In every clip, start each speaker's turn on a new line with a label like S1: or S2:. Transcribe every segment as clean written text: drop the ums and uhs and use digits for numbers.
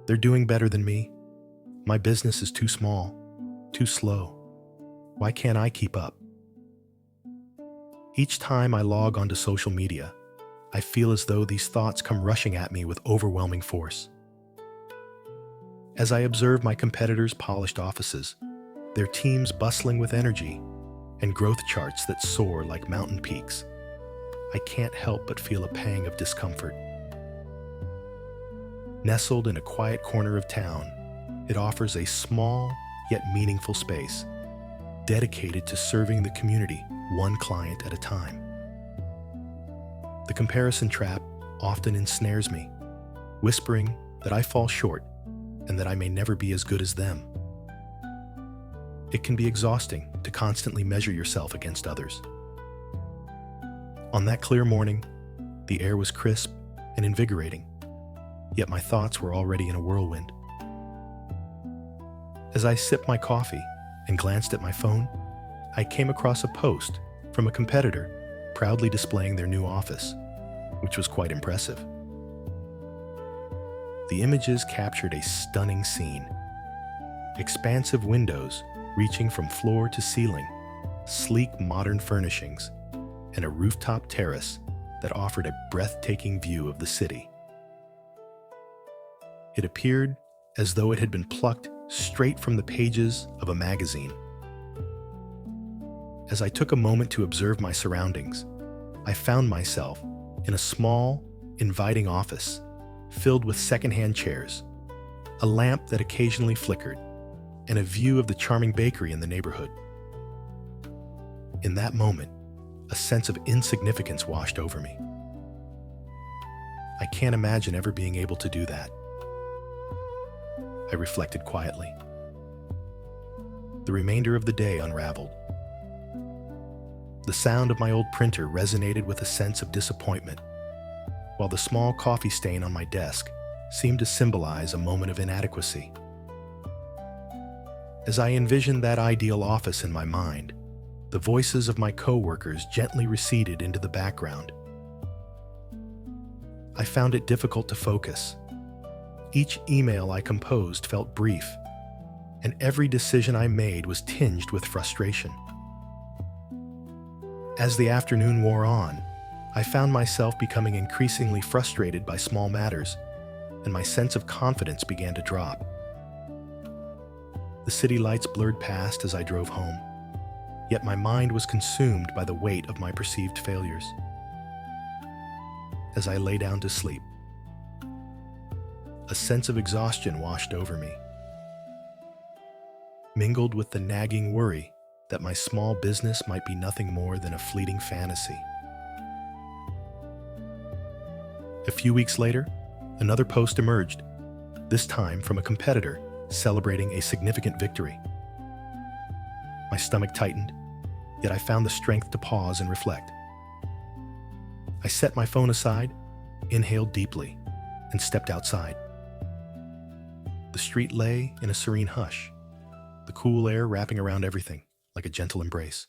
S1: They're doing better than me. My business is too small, too slow. Why can't I keep up? Each time I log onto social media, I feel as though these thoughts come rushing at me with overwhelming force. As I observe my competitors' polished offices, their teams bustling with energy, and growth charts that soar like mountain peaks, I can't help but feel a pang of discomfort. Nestled in a quiet corner of town, it offers a small yet meaningful space, dedicated to serving the community one client at a time. The comparison trap often ensnares me, whispering that I fall short and that I may never be as good as them. It can be exhausting to constantly measure yourself against others. On that clear morning, the air was crisp and invigorating, yet my thoughts were already in a whirlwind. As I sipped my coffee and glanced at my phone, I came across a post from a competitor proudly displaying their new office, which was quite impressive. The images captured a stunning scene. Expansive windows reaching from floor to ceiling, sleek modern furnishings, and a rooftop terrace that offered a breathtaking view of the city. It appeared as though it had been plucked straight from the pages of a magazine. As I took a moment to observe my surroundings, I found myself in a small, inviting office filled with secondhand chairs, a lamp that occasionally flickered, and a view of the charming bakery in the neighborhood. In that moment, a sense of insignificance washed over me. I can't imagine ever being able to do that. I reflected quietly. The remainder of the day unraveled. The sound of my old printer resonated with a sense of disappointment, while the small coffee stain on my desk seemed to symbolize a moment of inadequacy. As I envisioned that ideal office in my mind, the voices of my coworkers gently receded into the background. I found it difficult to focus. Each email I composed felt brief, and every decision I made was tinged with frustration. As the afternoon wore on, I found myself becoming increasingly frustrated by small matters, and my sense of confidence began to drop. The city lights blurred past as I drove home, yet my mind was consumed by the weight of my perceived failures. As I lay down to sleep, a sense of exhaustion washed over me, mingled with the nagging worry that my small business might be nothing more than a fleeting fantasy. A few weeks later, another post emerged, this time from a competitor celebrating a significant victory. My stomach tightened, yet I found the strength to pause and reflect. I set my phone aside, inhaled deeply, and stepped outside. The street lay in a serene hush, the cool air wrapping around everything like a gentle embrace.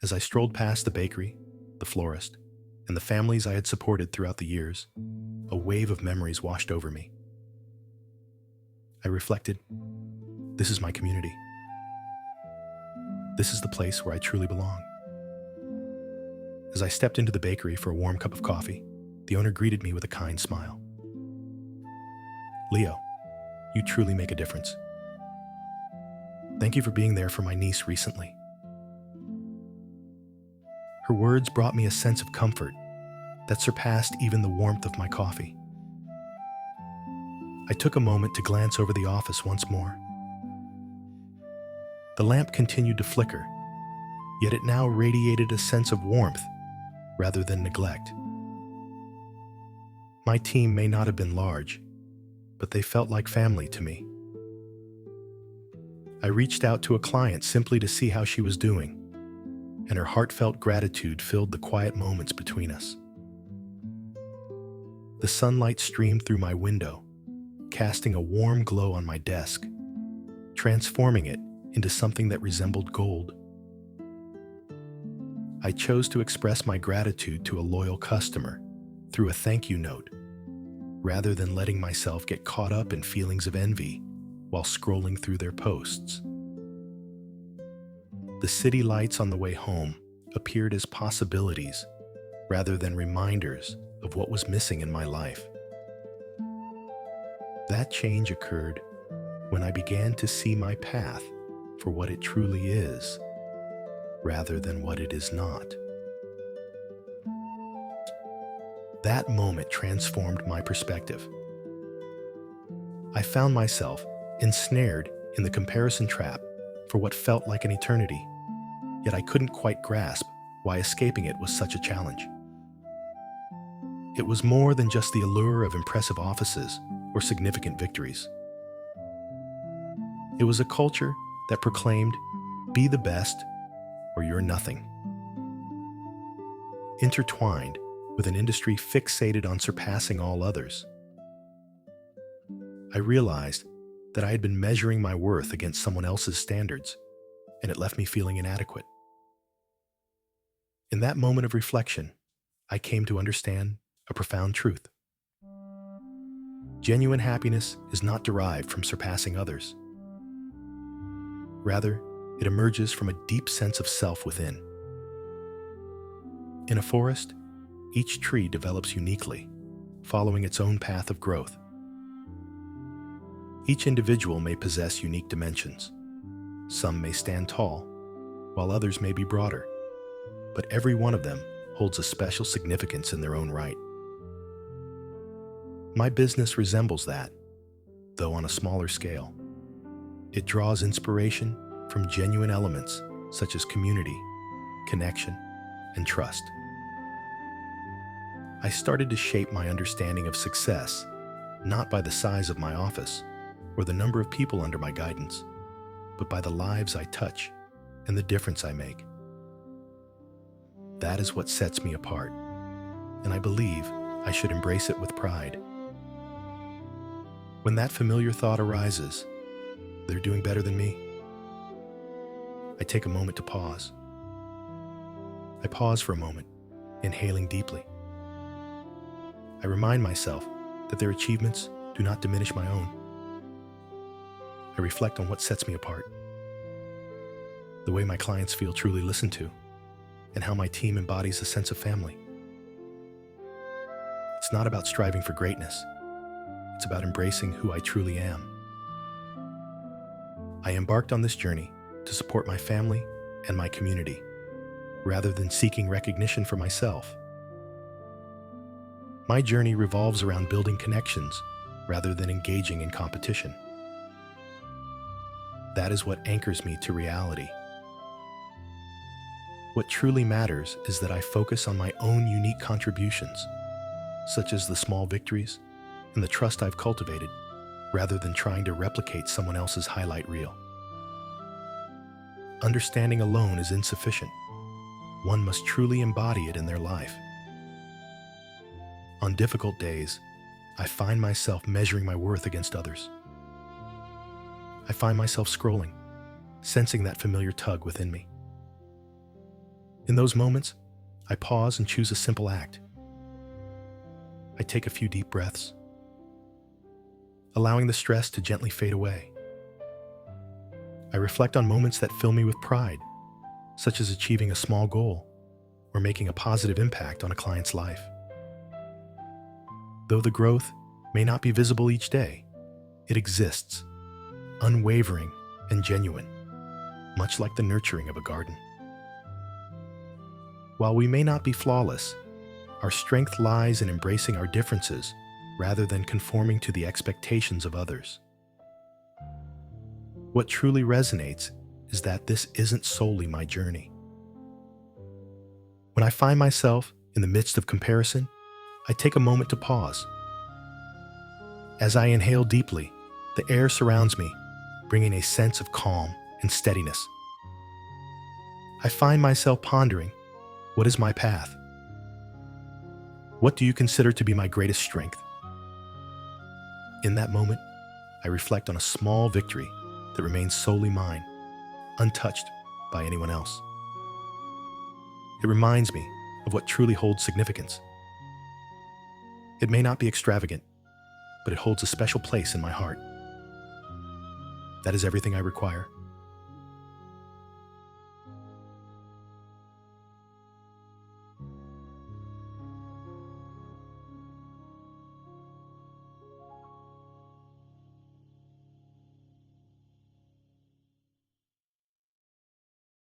S1: As I strolled past the bakery, the florist, and the families I had supported throughout the years, a wave of memories washed over me. I reflected, this is my community. This is the place where I truly belong. As I stepped into the bakery for a warm cup of coffee, the owner greeted me with a kind smile. Leo, you truly make a difference. Thank you for being there for my niece recently. Her words brought me a sense of comfort that surpassed even the warmth of my coffee. I took a moment to glance over the office once more. The lamp continued to flicker, yet it now radiated a sense of warmth rather than neglect. My team may not have been large, but they felt like family to me. I reached out to a client simply to see how she was doing, and her heartfelt gratitude filled the quiet moments between us. The sunlight streamed through my window, casting a warm glow on my desk, transforming it into something that resembled gold. I chose to express my gratitude to a loyal customer through a thank you note, rather than letting myself get caught up in feelings of envy while scrolling through their posts. The city lights on the way home appeared as possibilities rather than reminders of what was missing in my life. That change occurred when I began to see my path for what it truly is, rather than what it is not. That moment transformed my perspective. I found myself ensnared in the comparison trap for what felt like an eternity, yet I couldn't quite grasp why escaping it was such a challenge. It was more than just the allure of impressive offices or significant victories. It was a culture that proclaimed, "Be the best or you're nothing." Intertwined with an industry fixated on surpassing all others. I realized that I had been measuring my worth against someone else's standards, and it left me feeling inadequate. In that moment of reflection, I came to understand a profound truth. Genuine happiness is not derived from surpassing others. Rather, it emerges from a deep sense of self within. In a forest, each tree develops uniquely, following its own path of growth. Each individual may possess unique dimensions. Some may stand tall, while others may be broader, but every one of them holds a special significance in their own right. My business resembles that, though on a smaller scale. It draws inspiration from genuine elements such as community, connection, and trust. I started to shape my understanding of success, not by the size of my office or the number of people under my guidance, but by the lives I touch and the difference I make. That is what sets me apart, and I believe I should embrace it with pride. When that familiar thought arises, "They're doing better than me," I take a moment to pause. I pause for a moment, inhaling deeply. I remind myself that their achievements do not diminish my own. I reflect on what sets me apart, the way my clients feel truly listened to, and how my team embodies a sense of family. It's not about striving for greatness. It's about embracing who I truly am. I embarked on this journey to support my family and my community, rather than seeking recognition for myself. My journey revolves around building connections rather than engaging in competition. That is what anchors me to reality. What truly matters is that I focus on my own unique contributions, such as the small victories and the trust I've cultivated, rather than trying to replicate someone else's highlight reel. Understanding alone is insufficient. One must truly embody it in their life. On difficult days, I find myself measuring my worth against others. I find myself scrolling, sensing that familiar tug within me. In those moments, I pause and choose a simple act. I take a few deep breaths, allowing the stress to gently fade away. I reflect on moments that fill me with pride, such as achieving a small goal or making a positive impact on a client's life. Though the growth may not be visible each day, it exists, unwavering and genuine, much like the nurturing of a garden. While we may not be flawless, our strength lies in embracing our differences rather than conforming to the expectations of others. What truly resonates is that this isn't solely my journey. When I find myself in the midst of comparison, I take a moment to pause. As I inhale deeply, the air surrounds me, bringing a sense of calm and steadiness. I find myself pondering, what is my path? What do you consider to be my greatest strength? In that moment, I reflect on a small victory that remains solely mine, untouched by anyone else. It reminds me of what truly holds significance. It may not be extravagant, but it holds a special place in my heart. That is everything I require.